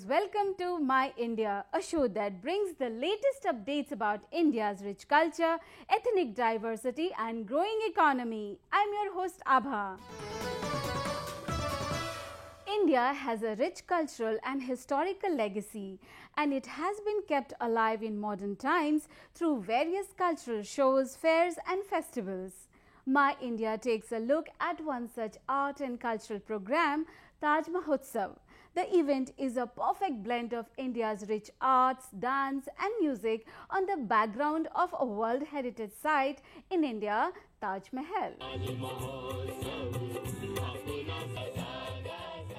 viewers, welcome to My India, a show that brings the latest updates about India's rich culture, ethnic diversity and growing economy. I'm your host Abha. India has a rich cultural and historical legacy, and it has been kept alive in modern times through various cultural shows, fairs and festivals. My India takes a look at one such art and cultural program, Taj Mahotsav. The event is a perfect blend of India's rich arts, dance and music on the background of a World Heritage Site in India, Taj Mahal.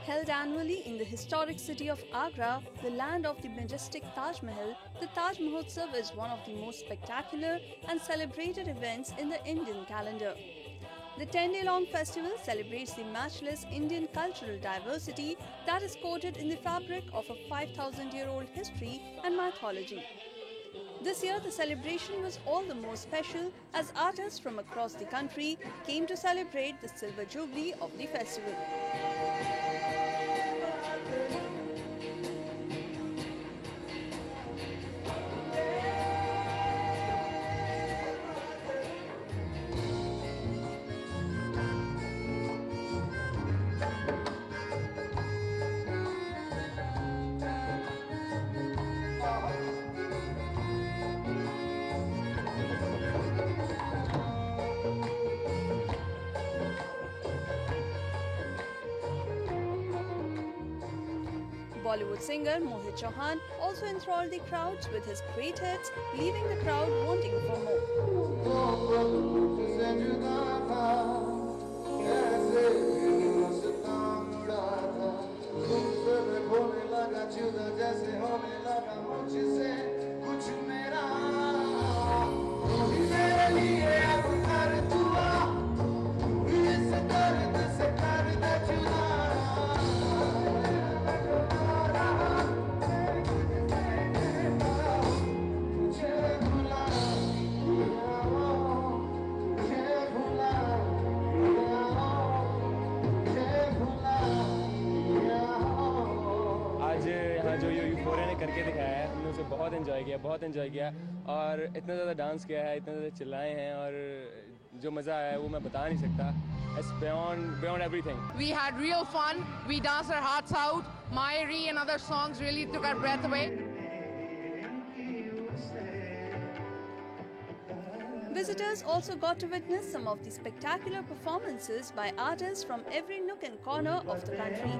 Held annually in the historic city of Agra, the land of the majestic Taj Mahal, the Taj Mahotsav is one of the most spectacular and celebrated events in the Indian calendar. The 10-day-long festival celebrates the matchless Indian cultural diversity that is coated in the fabric of a 5,000-year-old history and mythology. This year, the celebration was all the more special as artists from across the country came to celebrate the silver jubilee of the festival. Bollywood singer Mohit Chauhan also enthralled the crowds with his great hits, leaving the crowd wanting for more. जो euphoria ने करके दिखाया है, हमने उसे बहुत enjoy किया और इतना ज़्यादा डांस किया है, इतना ज़्यादा चिल्लाए हैं और जो मज़ा आया है वो मैं बता नहीं सकता. It's beyond everything. We had real fun. We danced our hearts out. Mayuri and other songs really took our breath away. Visitors also got to witness some of the spectacular performances by artists from every nook and corner of the country.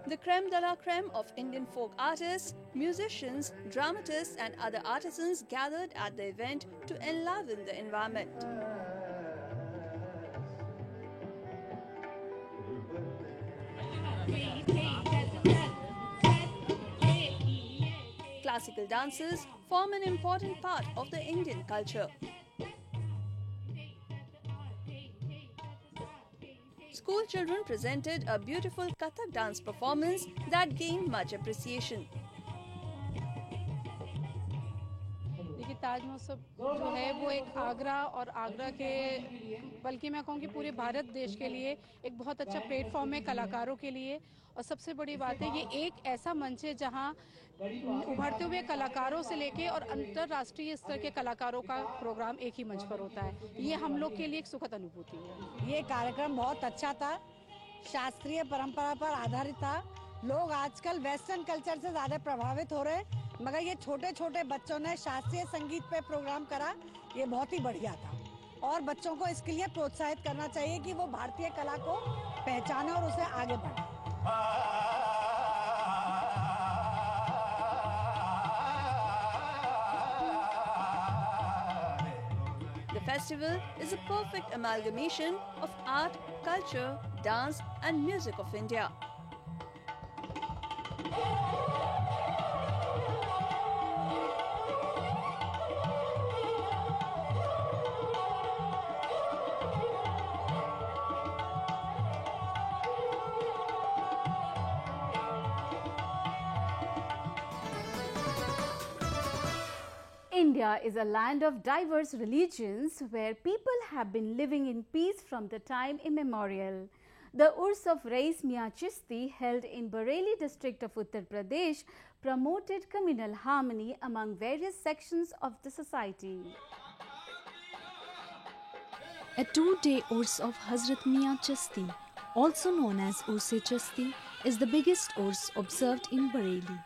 The creme de la creme of Indian folk artists, musicians, dramatists and other artisans gathered at the event to enliven the environment. Classical dances form an important part of the Indian culture. School children presented a beautiful Kathak dance performance that gained much appreciation. देखिए ताज महोत्सव जो है वो एक आगरा और आगरा के बल्कि मैं कहूँ कि पूरे भारत देश के लिए एक बहुत अच्छा प्लेटफॉर्म है कलाकारों के लिए और सबसे बड़ी बात है ये एक ऐसा मंच है जहाँ उभरते हुए कलाकारों से लेके और अंतर्राष्ट्रीय स्तर के कलाकारों का प्रोग्राम एक ही मंच पर होता है. ये हम लोग के लिए एक सुखद अनुभूति है. ये कार्यक्रम बहुत अच्छा था, शास्त्रीय परंपरा पर आधारित था. लोग आजकल वेस्टर्न कल्चर से ज्यादा प्रभावित हो रहे हैं, मगर ये छोटे छोटे बच्चों ने शास्त्रीय संगीत पे प्रोग्राम करा, ये बहुत ही बढ़िया था और बच्चों को इसके लिए प्रोत्साहित करना चाहिए कि वो भारतीय कला को पहचाने और उसे आगे बढ़ाए. The festival is a perfect amalgamation of art, culture, dance and music of India. India is a land of diverse religions where people have been living in peace from the time immemorial. The Urs of Rais Mian Chishti, held in Bareilly district of Uttar Pradesh, promoted communal harmony among various sections of the society. A 2-day Urs of Hazrat Mian Chishti, also known as Urs-e-Chishti, is the biggest Urs observed in Bareilly.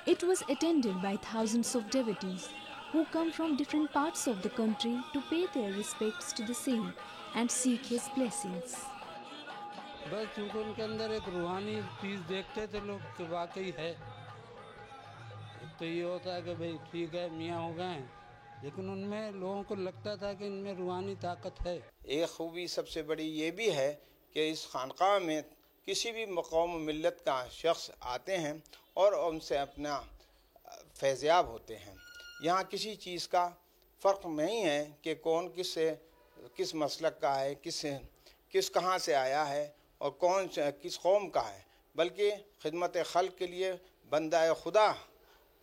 It was attended by thousands of devotees who come from different parts of the country to pay their respects to the saint and seek his blessings. बस क्योंकि उनके अंदर एक रूहानी चीज़ देखते थे लोग कि वाकई है, तो ये होता है कि भाई ठीक है मियाँ हो गए, लेकिन उनमें लोगों को लगता था कि इनमें रूहानी ताकत है। एक खूबी सबसे बड़ी ये भी है कि इस खानकाह में किसी भी मक़ाम मिल्लत का शख्स आते हैं और उनसे अपना फैज़याब होते हैं। यहाँ किसी चीज़ का फ़र्क नहीं है कि कौन किस मसलक का है, किस कहाँ से आया है और कौन किस कौम का है, बल्कि खिदमत खल्क़ के लिए बंदा खुदा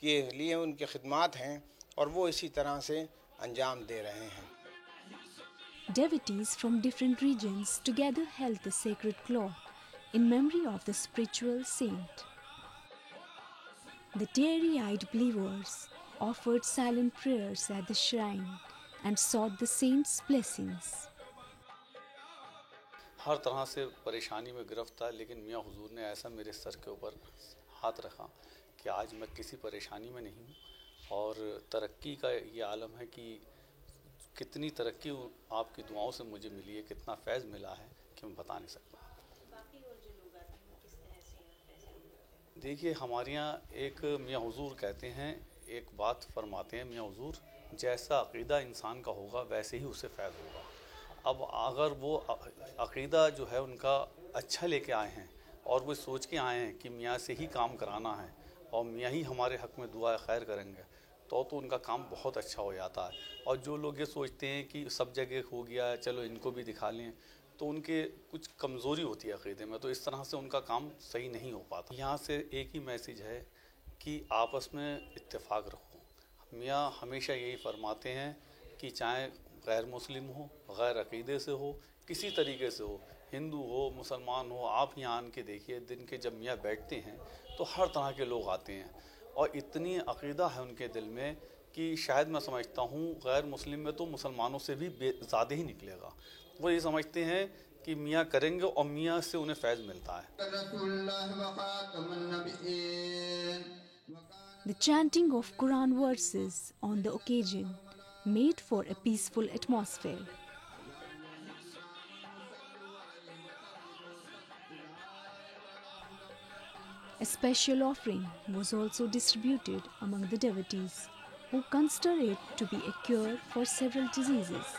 के लिए उनकी खिदमत हैं और वो इसी तरह से अंजाम दे रहे हैं। Devotees from different regions together held the sacred cloth in memory of the spiritual saint. The teary-eyed believers offered silent prayers at the shrine and sought the saint's blessings. हर तरह से परेशानी में गिरफ्त था, लेकिन मियाँ हुजूर ने ऐसा मेरे सर के ऊपर हाथ रखा कि आज मैं किसी परेशानी में नहीं हूँ। और तरक्की का ये आलम है कि कितनी तरक्की आपकी दुआओं से मुझे मिली है, कितना फैज़ मिला है कि मैं बता नहीं सकता। देखिए, हमारे यहाँ एक मियाँ हुजूर कहते हैं, एक बात फरमाते हैं मियाँ हुजूर, जैसा अक़ीदा इंसान का होगा वैसे ही उसे फैज़ होगा। अब अगर वो अक़ीदा जो है उनका अच्छा लेके आए हैं और वो सोच के आए हैं कि मियाँ से ही काम कराना है और मियाँ ही हमारे हक़ में दुआ खैर करेंगे, तो उनका काम बहुत अच्छा हो जाता है। और जो लोग ये सोचते हैं कि सब जगह हो गया, चलो इनको भी दिखा लें, तो उनके कुछ कमज़ोरी होती है अक़ीदे में, तो इस तरह से उनका काम सही नहीं हो पाता। यहाँ से एक ही मैसेज है कि आपस में इत्तेफाक रखो। मियाँ हमेशा यही फरमाते हैं कि चाहे गैर मुस्लिम हो, गैर अक़ीदे से हो, किसी तरीके से हो, हिंदू हो, मुसलमान हो, आप यहाँ आन के देखिए, दिन के जब मियाँ बैठते हैं तो हर तरह के लोग आते हैं और इतनी अक़ीदा है उनके दिल में कि शायद मैं समझता हूँ गैर मुस्लिम में तो मुसलमानों से भी ज़्यादा ही निकलेगा। वो ये समझते हैं कि मियाँ करेंगे और मियाँ से उन्हें फैज़ मिलता है। The chanting of Quran verses on the occasion made for a peaceful atmosphere. A special offering was also distributed among the devotees, who consider it to be a cure for several diseases.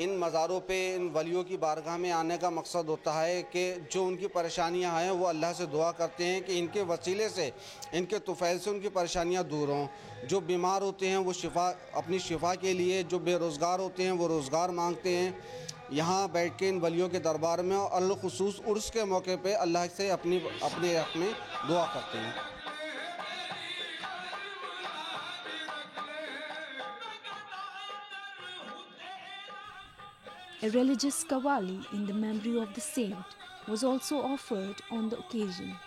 इन मज़ारों पे, इन वलियों की बारगाह में आने का मकसद होता है कि जो उनकी परेशानियां हैं वो अल्लाह से दुआ करते हैं कि इनके वसीले से, इनके तुफ़ैल से उनकी परेशानियां दूर हों। जो बीमार होते हैं वो अपनी शिफा के लिए, जो बेरोज़गार होते हैं वो रोज़गार मांगते हैं, यहाँ बैठ के इन वलियों के दरबार में और अल-खुसूस उर्स के मौके पे अल्लाह से अपने हक़ में दुआ करते हैं। A religious qawwali in the memory of the saint was also offered on the occasion.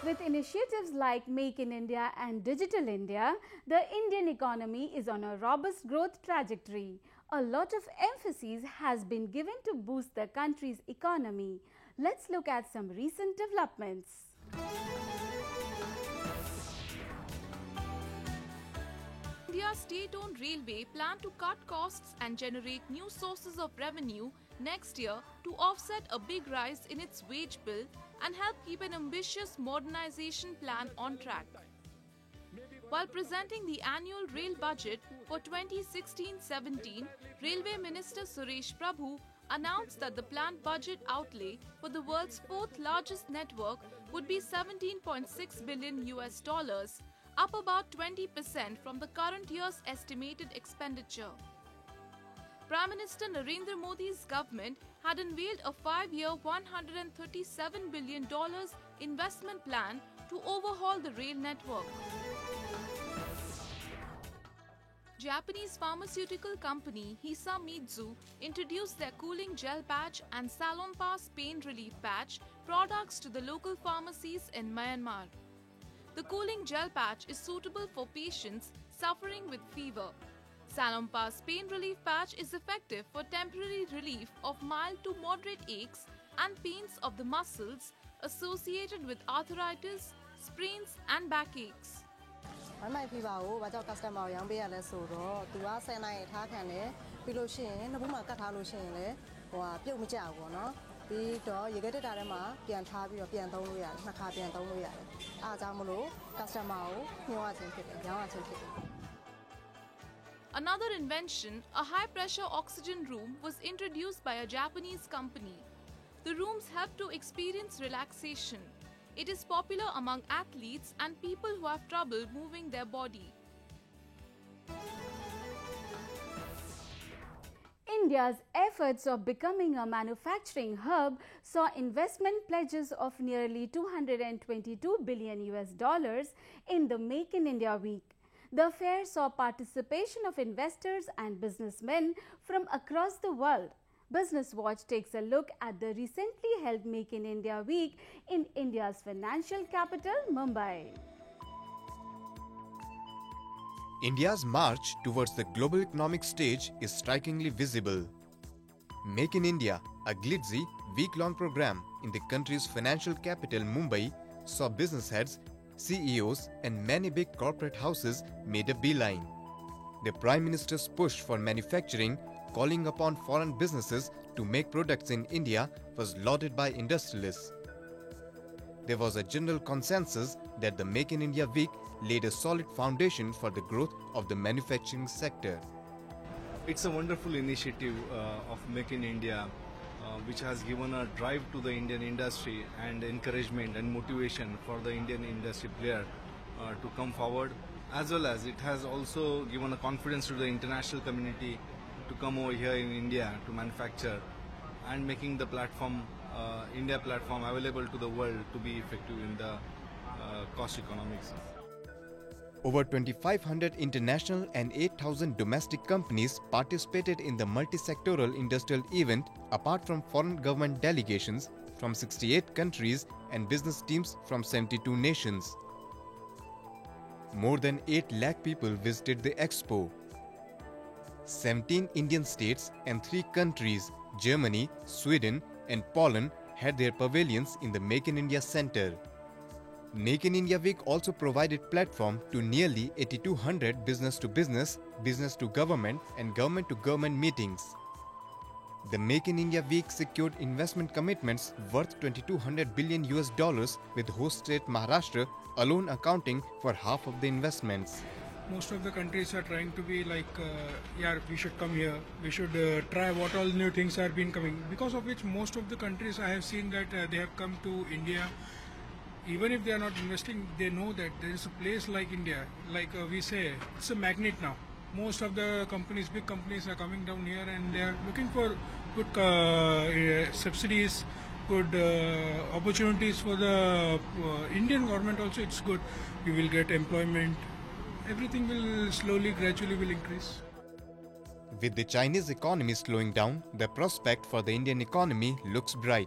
With initiatives like Make in India and Digital India, the Indian economy is on a robust growth trajectory. A lot of emphasis has been given to boost the country's economy. Let's look at some recent developments. India's state-owned railway plan to cut costs and generate new sources of revenue next year to offset a big rise in its wage bill and help keep an ambitious modernization plan on track. While presenting the annual rail budget for 2016-17, Railway Minister Suresh Prabhu announced that the planned budget outlay for the world's fourth largest network would be $17.6 billion, up about 20% from the current year's estimated expenditure. Prime Minister Narendra Modi's government had unveiled a 5-year $137 billion investment plan to overhaul the rail network. Japanese pharmaceutical company Hisamitsu introduced their cooling gel patch and Salonpas pain relief patch products to the local pharmacies in Myanmar. The cooling gel patch is suitable for patients suffering with fever. Salonpas pain relief patch is effective for temporary relief of mild to moderate aches and pains of the muscles associated with arthritis, sprains and backaches. ဝမ်းမိုက်ဖိပါကိုဘာကြောင့် customer ကိုရောင်းပေးရလဲဆိုတော့သူက10နာရီထားခံတယ်ပြီးလို့ရှိရင်နှစ်ဘူးမှာကတ်ထားလို့ရှိရင်လည်းပြုတ်မကြဘူးပေါ့နော်ပြီးတော့ရေခဲတက်တာထဲမှာပြန်ထားပြီးတော့ပြန်သုံးလို့ရတယ်နှစ်ခါပြန်သုံးလို့ရတယ်အားကြောင့်မလို့ customer ကိုညှို့ရခြင်းဖြစ်တယ်ရောင်းရခြင်းဖြစ်တယ် Another invention, a high-pressure oxygen room, was introduced by a Japanese company. The rooms help to experience relaxation. It is popular among athletes and people who have trouble moving their body. India's efforts of becoming a manufacturing hub saw investment pledges of nearly $222 billion in the Make in India Week. The fair saw participation of investors and businessmen from across the world. Business Watch takes a look at the recently held Make in India Week in India's financial capital, Mumbai. India's march towards the global economic stage is strikingly visible. Make in India, a glitzy, week-long program in the country's financial capital, Mumbai, saw business heads, CEOs and many big corporate houses made a beeline. The Prime Minister's push for manufacturing, calling upon foreign businesses to make products in India, was lauded by industrialists. There was a general consensus that the Make in India Week laid a solid foundation for the growth of the manufacturing sector. It's a wonderful initiative of Make in India, which has given a drive to the Indian industry and encouragement and motivation for the Indian industry player to come forward, as well as it has also given a confidence to the international community to come over here in India to manufacture and making the platform, India platform, available to the world to be effective in the cost economics. Over 2,500 international and 8,000 domestic companies participated in the multi-sectoral industrial event apart from foreign government delegations from 68 countries and business teams from 72 nations. More than 8 lakh people visited the expo. 17 Indian states and 3 countries, Germany, Sweden and Poland, had their pavilions in the Make in India Center. Make in India Week also provided platform to nearly 8,200 business-to-business, business-to-government and government-to-government meetings. The Make in India Week secured investment commitments worth $2,200 billion with host state Maharashtra alone accounting for half of the investments. Most of the countries are trying to be like, yeah, we should come here, we should try what all new things are been coming. Because of which most of the countries I have seen that they have come to India. Even if they are not investing, they know that there is a place like India. Like we say, it's a magnet now. Most of the companies, big companies are coming down here and they are looking for good subsidies, good opportunities for the Indian government also. It's good. We will get employment. Everything will slowly, gradually will increase. With the Chinese economy slowing down, the prospect for the Indian economy looks bright.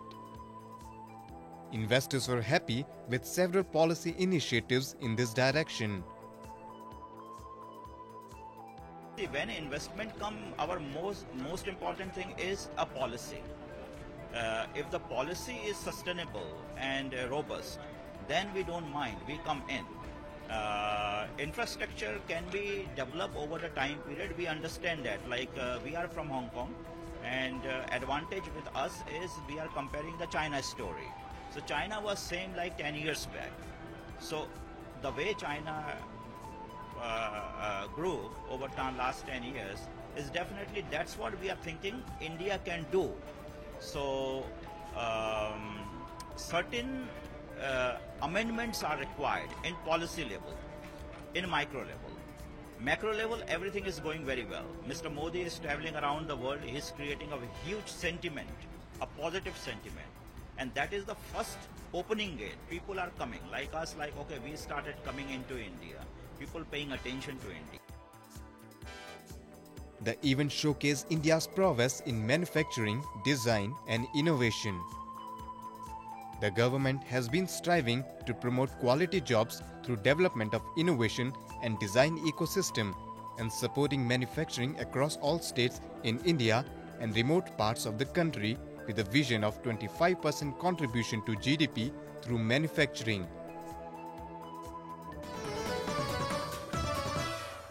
Investors were happy with several policy initiatives in this direction. When investment comes, our most important thing is a policy. If the policy is sustainable and robust, then we don't mind, we come in. Infrastructure can be developed over the time period. We understand that. Like we are from Hong Kong, and advantage with us is we are comparing the China story. So China was same like 10 years back. So the way China groove over the last 10 years is definitely that's what we are thinking India can do. So certain amendments are required in policy level, in micro level. Macro level, everything is going very well. Mr. Modi is traveling around the world. He is creating a huge sentiment, a positive sentiment. And that is the first opening gate. People are coming, like us, like, okay, we started coming into India. People paying attention to India. The event showcased India's prowess in manufacturing, design and innovation. The government has been striving to promote quality jobs through development of innovation and design ecosystem and supporting manufacturing across all states in India and remote parts of the country with a vision of 25% contribution to GDP through manufacturing.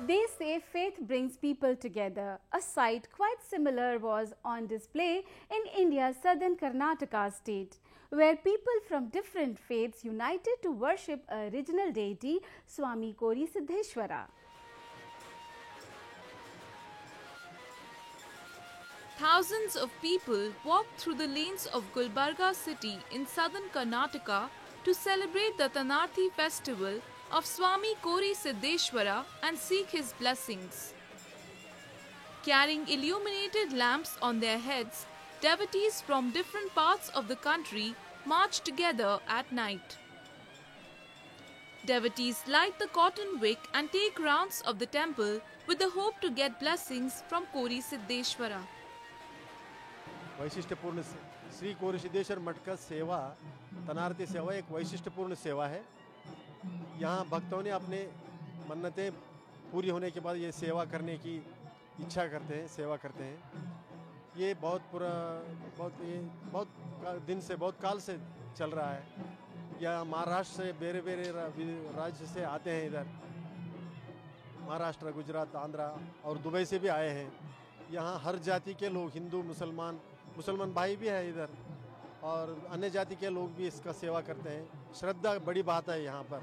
They say faith brings people together. A sight quite similar was on display in India's southern Karnataka state, where people from different faiths united to worship a regional deity, Swami Kori Siddheshwara. Thousands of people walked through the lanes of Gulbarga city in southern Karnataka to celebrate the Tanarthi festival of Swami Kori Siddheshwara and seek his blessings. Carrying illuminated lamps on their heads, devotees from different parts of the country march together at night. Devotees light the cotton wick and take rounds of the temple with the hope to get blessings from Kori Siddheshwara. वैशिष्ट्यपूर्ण श्री कोरी सिद्धेश्वर मठ का सेवा तनारती सेवा एक वैशिष्ट्यपूर्ण सेवा है। यहाँ भक्तों ने अपने मन्नतें पूरी होने के बाद ये सेवा करने की इच्छा करते हैं, सेवा करते हैं। ये बहुत दिन से, बहुत काल से चल रहा है। यह महाराष्ट्र से बेरे राज्य से आते हैं इधर, महाराष्ट्र, गुजरात, आंध्रा और दुबई से भी आए हैं। यहाँ हर जाति के लोग, हिंदू, मुसलमान भाई भी है इधर और अन्य जाति के लोग भी इसका सेवा करते हैं। श्रद्धा बड़ी बात है यहाँ पर।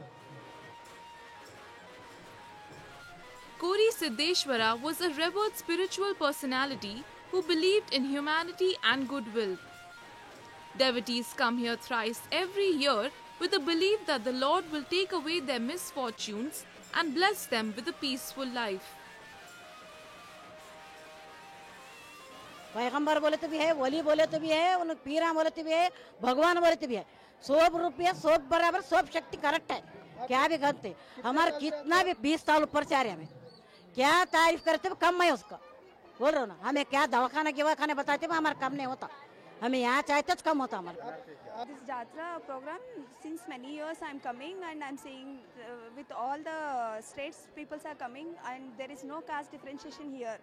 Kori Siddheshwara was a revered spiritual personality who believed in humanity and goodwill. Devotees come here thrice every year with the belief that the Lord will take away their misfortunes and bless them with a peaceful life. पैगंबर बोले तो भी है, वली बोले तो भी है, उन पीरा बोले तो भी है, भगवान बोले तो भी है। सब रुपये, सब बराबर, सब शक्ति करेक्ट है। क्या भी करते हमारे कितना भी 20 साल ऊपर से आ रहे हमें क्या तारीफ करते कम है उसका। बोल रहे हो ना, हमें क्या दवाखाना के खाने बताते हमारा कम नहीं होता, हमें यहाँ चाहते तो कम होता हमारा। This Jatra program, since many years I am coming and I am seeing with all the states people are coming and there is no caste differentiation here.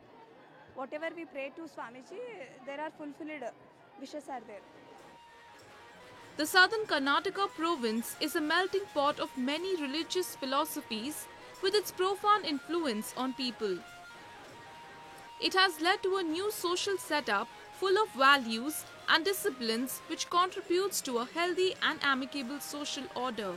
Whatever we pray to Swamiji, there are fulfilled wishes are there. The southern Karnataka province is a melting pot of many religious philosophies with its profound influence on people. It has led to a new social setup full of values and disciplines which contributes to a healthy and amicable social order.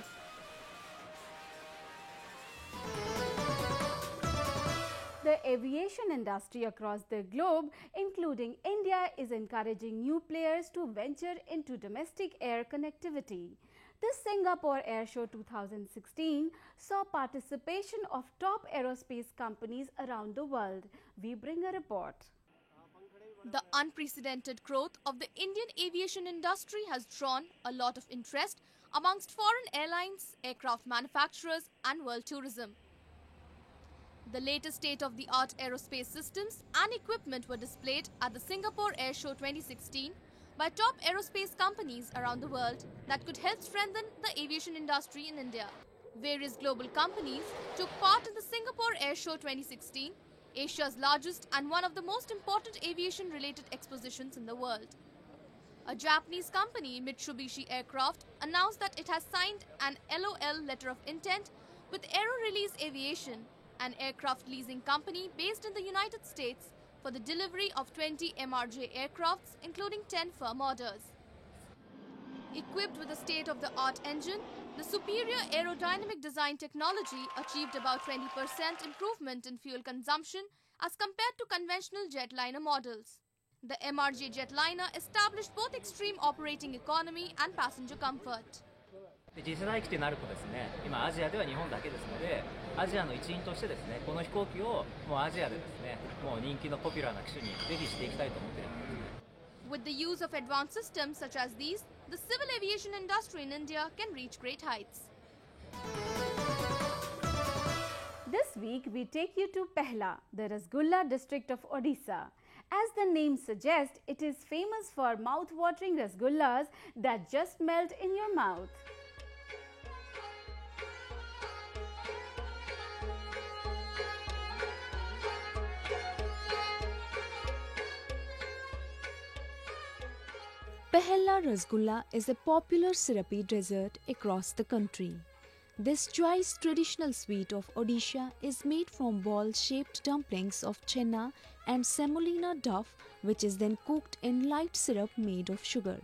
The aviation industry across the globe, including India, is encouraging new players to venture into domestic air connectivity. The Singapore Airshow 2016 saw participation of top aerospace companies around the world. We bring a report. The unprecedented growth of the Indian aviation industry has drawn a lot of interest amongst foreign airlines, aircraft manufacturers, and world tourism. The latest state-of-the-art aerospace systems and equipment were displayed at the Singapore Airshow 2016 by top aerospace companies around the world that could help strengthen the aviation industry in India. Various global companies took part in the Singapore Airshow 2016, Asia's largest and one of the most important aviation-related expositions in the world. A Japanese company, Mitsubishi Aircraft, announced that it has signed an LOL letter of intent with Aero Release Aviation, an aircraft leasing company based in the United States, for the delivery of 20 MRJ aircrafts, including 10 firm orders. Equipped with a state-of-the-art engine, the superior aerodynamic design technology achieved about 20% improvement in fuel consumption as compared to conventional jetliner models. The MRJ jetliner established both extreme operating economy and passenger comfort. 次世代機となるとですね、今アジアでは日本だけですので、アジアの一員としてですね、この飛行機をもうアジアでですね、もう人気のポピュラーな機種にぜひしていきたいと思っています。With the use of advanced systems such as these, the civil aviation industry in India can reach great heights. This week we take you to Pehla, the Rasgulla district of Odisha. As the name suggests, it is famous for mouth-watering rasgullas that just melt in your mouth. Pehla Rasgulla is a popular syrupy dessert across the country. This choice traditional sweet of Odisha is made from ball-shaped dumplings of chenna and semolina duff, which is then cooked in light syrup made of sugar.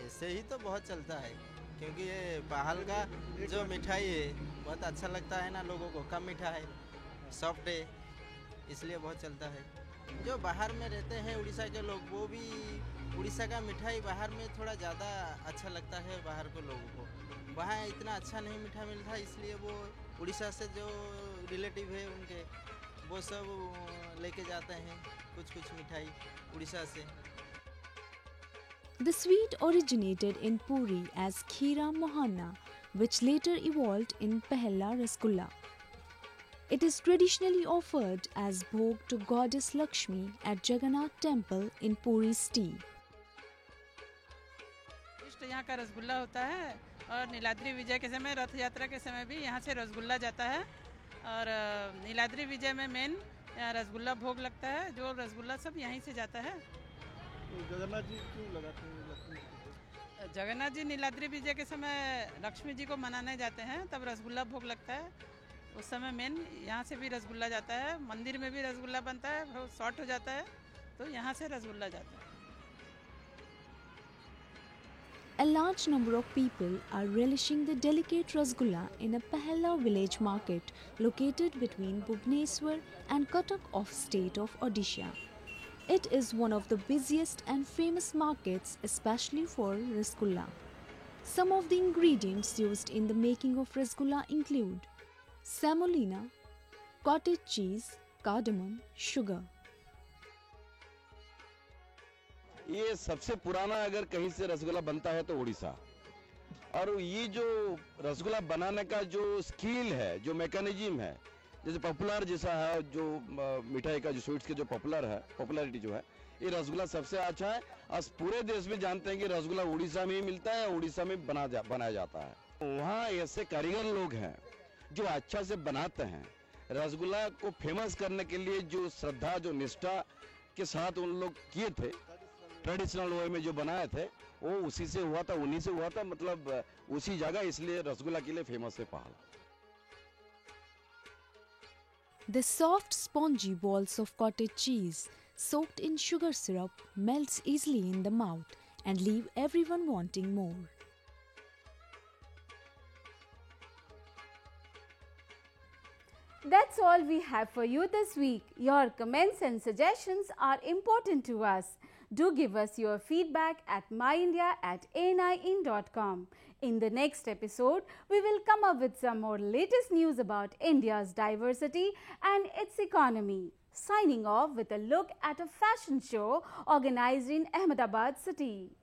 ऐसे ही तो बहुत चलता है क्योंकि ये पहाड़ का जो मिठाई है बहुत अच्छा लगता है ना लोगों को, कम मीठा है, सॉफ्ट है, इसलिए बहुत चलता है। जो बाहर में रहते हैं उड़ीसा के लोग, वो भी उड़ीसा का मिठाई बाहर में थोड़ा ज़्यादा अच्छा लगता है बाहर के लोगों को। वहाँ इतना अच्छा नहीं मीठा मिलता, इसलिए वो उड़ीसा से जो रिलेटिव है उनके वो सब लेके जाते हैं कुछ मिठाई उड़ीसा से। The sweet originated in Puri as Khira Mohanna, which later evolved in Pehla Rasgulla. It is traditionally offered as bhog to goddess Lakshmi at Jagannath temple in Puri's tea. यहाँ का रसगुल्ला होता है और नीलाद्री विजय के समय, रथ यात्रा के समय भी यहाँ से रसगुल्ला जाता है और नीलाद्री विजय में मेन यहाँ रसगुल्ला भोग लगता है, जो रसगुल्ला सब यहीं से जाता है। जगन्नाथ जी क्यों लगाते हैं? जगन्नाथ जी नीलाद्री विजय के समय लक्ष्मी जी को मनाने जाते हैं, तब रसगुल्ला भोग लगता है। उस समय मेन यहाँ से भी रसगुल्ला जाता है, मंदिर में भी रसगुल्ला बनता है, बहुत शॉर्ट हो जाता है, तो यहाँ से रसगुल्ला जाता है। A large number of people are relishing the delicate rasgulla in a Pehla village market located between Bhubaneswar and Cuttack of state of Odisha. It is one of the busiest and famous markets, especially for rasgulla. Some of the ingredients used in the making of rasgulla include semolina, cottage cheese, cardamom, sugar. ये सबसे पुराना अगर कहीं से रसगुल्ला बनता है तो उड़ीसा। और ये जो रसगुल्ला बनाने का जो स्किल है, जो मैकेनिज्म है, जैसे पॉपुलर जैसा है, जो मिठाई का जो स्वीट्स के जो पॉपुलर है, पॉपुलैरिटी जो है, ये रसगुल्ला सबसे अच्छा है। और पूरे देश में जानते हैं कि रसगुल्ला उड़ीसा में ही मिलता है, उड़ीसा में बनाया जाता है। वहाँ ऐसे कारीगर लोग हैं जो अच्छा से बनाते हैं। रसगुल्ला को फेमस करने के लिए जो श्रद्धा, जो निष्ठा के साथ उन लोग किए थे, ट्रेडिशनल वे में जो बनाए थे, वो उसी से हुआ था, उन्हीं से हुआ था, मतलब उसी जगह, इसलिए रसगुल्ला के लिए फेमस है पहाड़। The soft spongy balls of cottage cheese soaked in sugar syrup melts easily in the mouth and leave everyone wanting more. That's all we have for you this week. Your comments and suggestions are important to us. Do give us your feedback at myindia@anin.com. In the next episode, we will come up with some more latest news about India's diversity and its economy. Signing off with a look at a fashion show organized in Ahmedabad city.